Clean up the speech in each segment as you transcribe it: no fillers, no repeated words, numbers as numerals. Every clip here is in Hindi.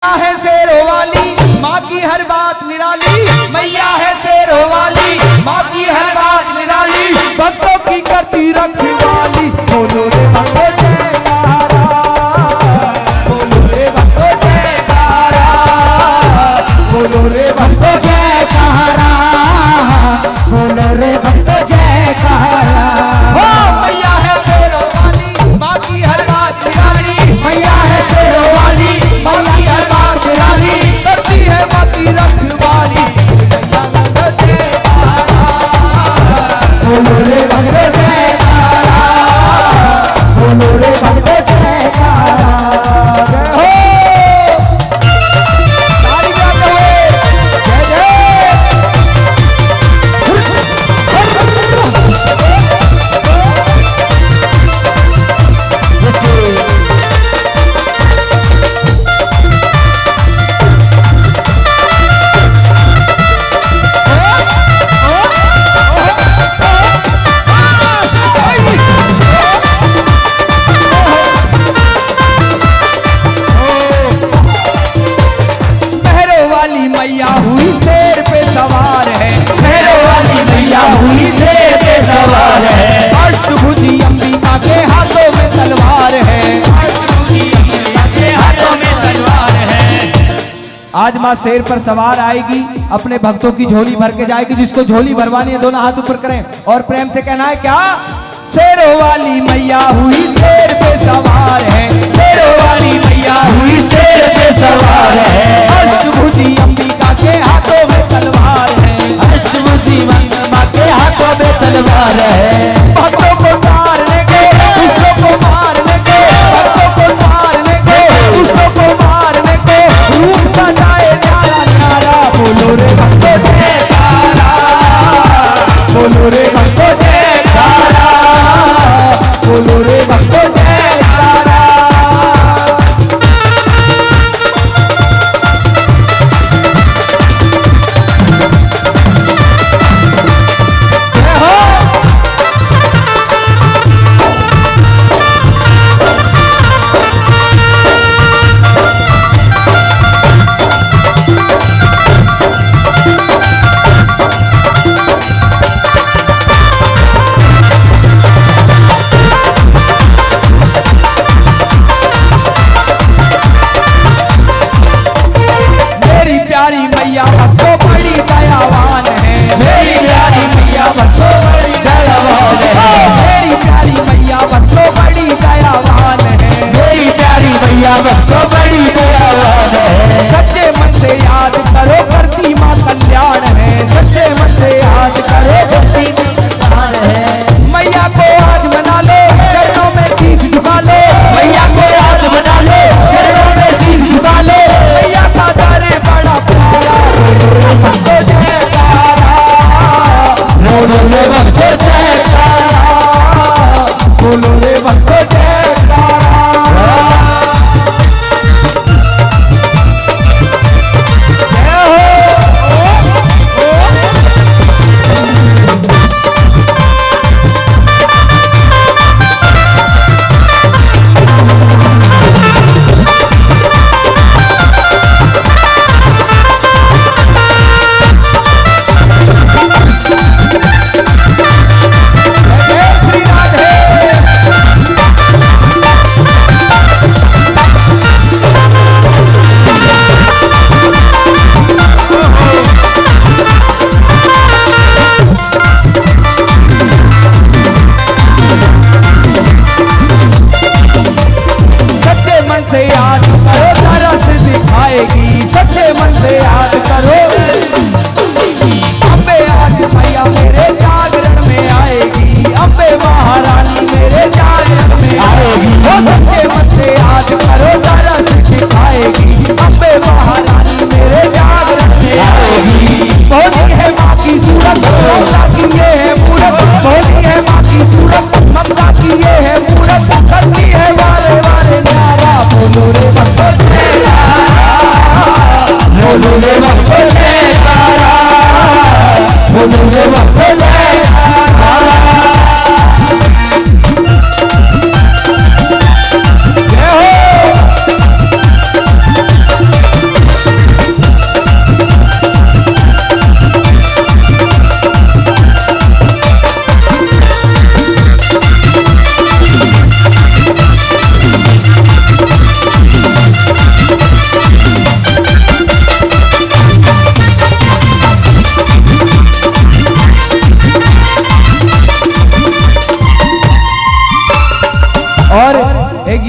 है शेरों वाली माँ की हर बात निराली, मैया है शेरों वाली माँ की हर बात निराली, भक्तों की करती रखवाली। बोलो रे भक्तों जयकारा, बोलो रे भक्तों जयकारा, बोलो रे भक्तों जयकारा, बोलो रे भक्तों जयकारा। हो मैया है शेरों वाली माँ की हर बात निराली, मैया है शेरों वाली माँ की हर बात निराली, करती है माँ की रखवाली। बोलो रे भक्तों जयकारा, बोलो रे भक्तों जयकारा। मैया हुई शेर पे सवार है, शेरों वाली मैया हुई शेर पे सवार है, अष्टभुजी अंबिका के हाथों में तलवार है, अष्टभुजी अंबिका के हाथों में तलवार है। आज माँ शेर पर सवार आएगी, अपने भक्तों की झोली भर के जाएगी। जिसको झोली भरवानी है दोनों हाथ ऊपर करें और प्रेम से कहना है क्या? शेरों वाली मैया हुई शेर पे सवार है, शेरों वाली मैया हुई शेर पे सवार है, अष्टभुजी अंबिका के हाथों में तलवार है, अष्टभुजी अंबिका के हाथों में तलवार है। भक्तों को मारने के, दुष्टों को मारने के, भक्तों को मारने के, दुष्टों को मारने के, रूप सजाए न्यारा न्यारा। बोलो रे भक्तों जयकारा, बोलो रे भक्तों जयकारा, बोलो रे भक्तों जयकारा।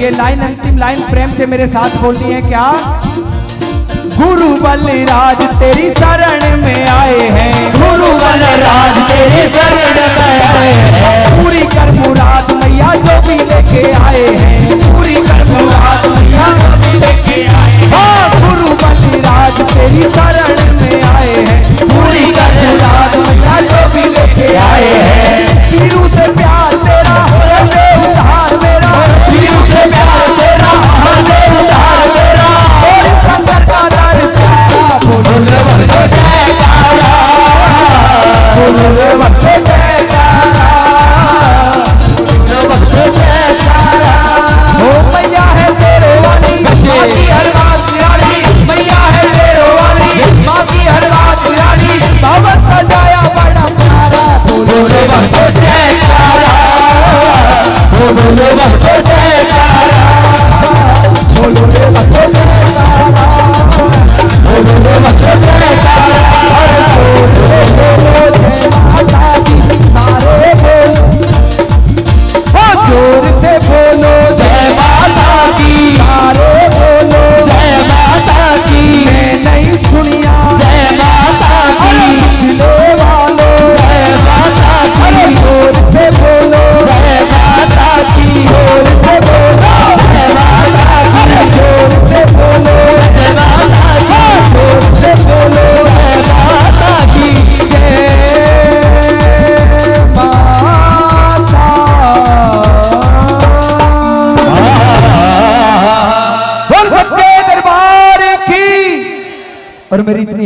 ये लाइन अंतिम लाइन प्रेम से मेरे साथ बोलनी है क्या? गुरु बलराज तेरी शरण में आए हैं, गुरु बलराज तेरे शरण में आए हैं, पूरी कर मुराद मैया जो भी लेके आए हैं, पूरी कर मुराद मैया जो भी लेके आए हैं। हाँ, गुरु बलराज तेरी शरण में आए हैं, पूरी कर मुराद मैया जो भी लेके आए हैं। पीरू से प्यार तेरा हृदय उद्धार मेरा, पीरू से प्यार तेरा हृदय उद्धार तेरा, और शंकर का दर प्यारा, बोलो रे बंदो जयकारा, बोलो रे बंदो जयकारा, बंदो जयकारा। ओ मैया है तेरे वाली माँ की हर बात निराली, मैया है तेरे वाली माँ की हर बात निराली, भगवत सजाया बड़ा प्यारा, बोलो रे बंदो जयकारा, बोलो रे बंदो जयकारा, बोलो रे बंदो जयकारा, बोलो रे बंदो जयकारा। बोलो जय माता दी सारे बोलो, ओ जोर से बोलो जय माता की, सारे बोलो जय माता की, मैं नहीं सुनिया जय माता की, पिछले वालों जय माता अरे की, जोर से बोलो जय माता की, जोर से बोलो जय माता की, अरे जोर से बोलो जय माता की, जोर से बोलो जय माता की, जय माता। बोल सच्चे दरबार की। और मेरी इतनी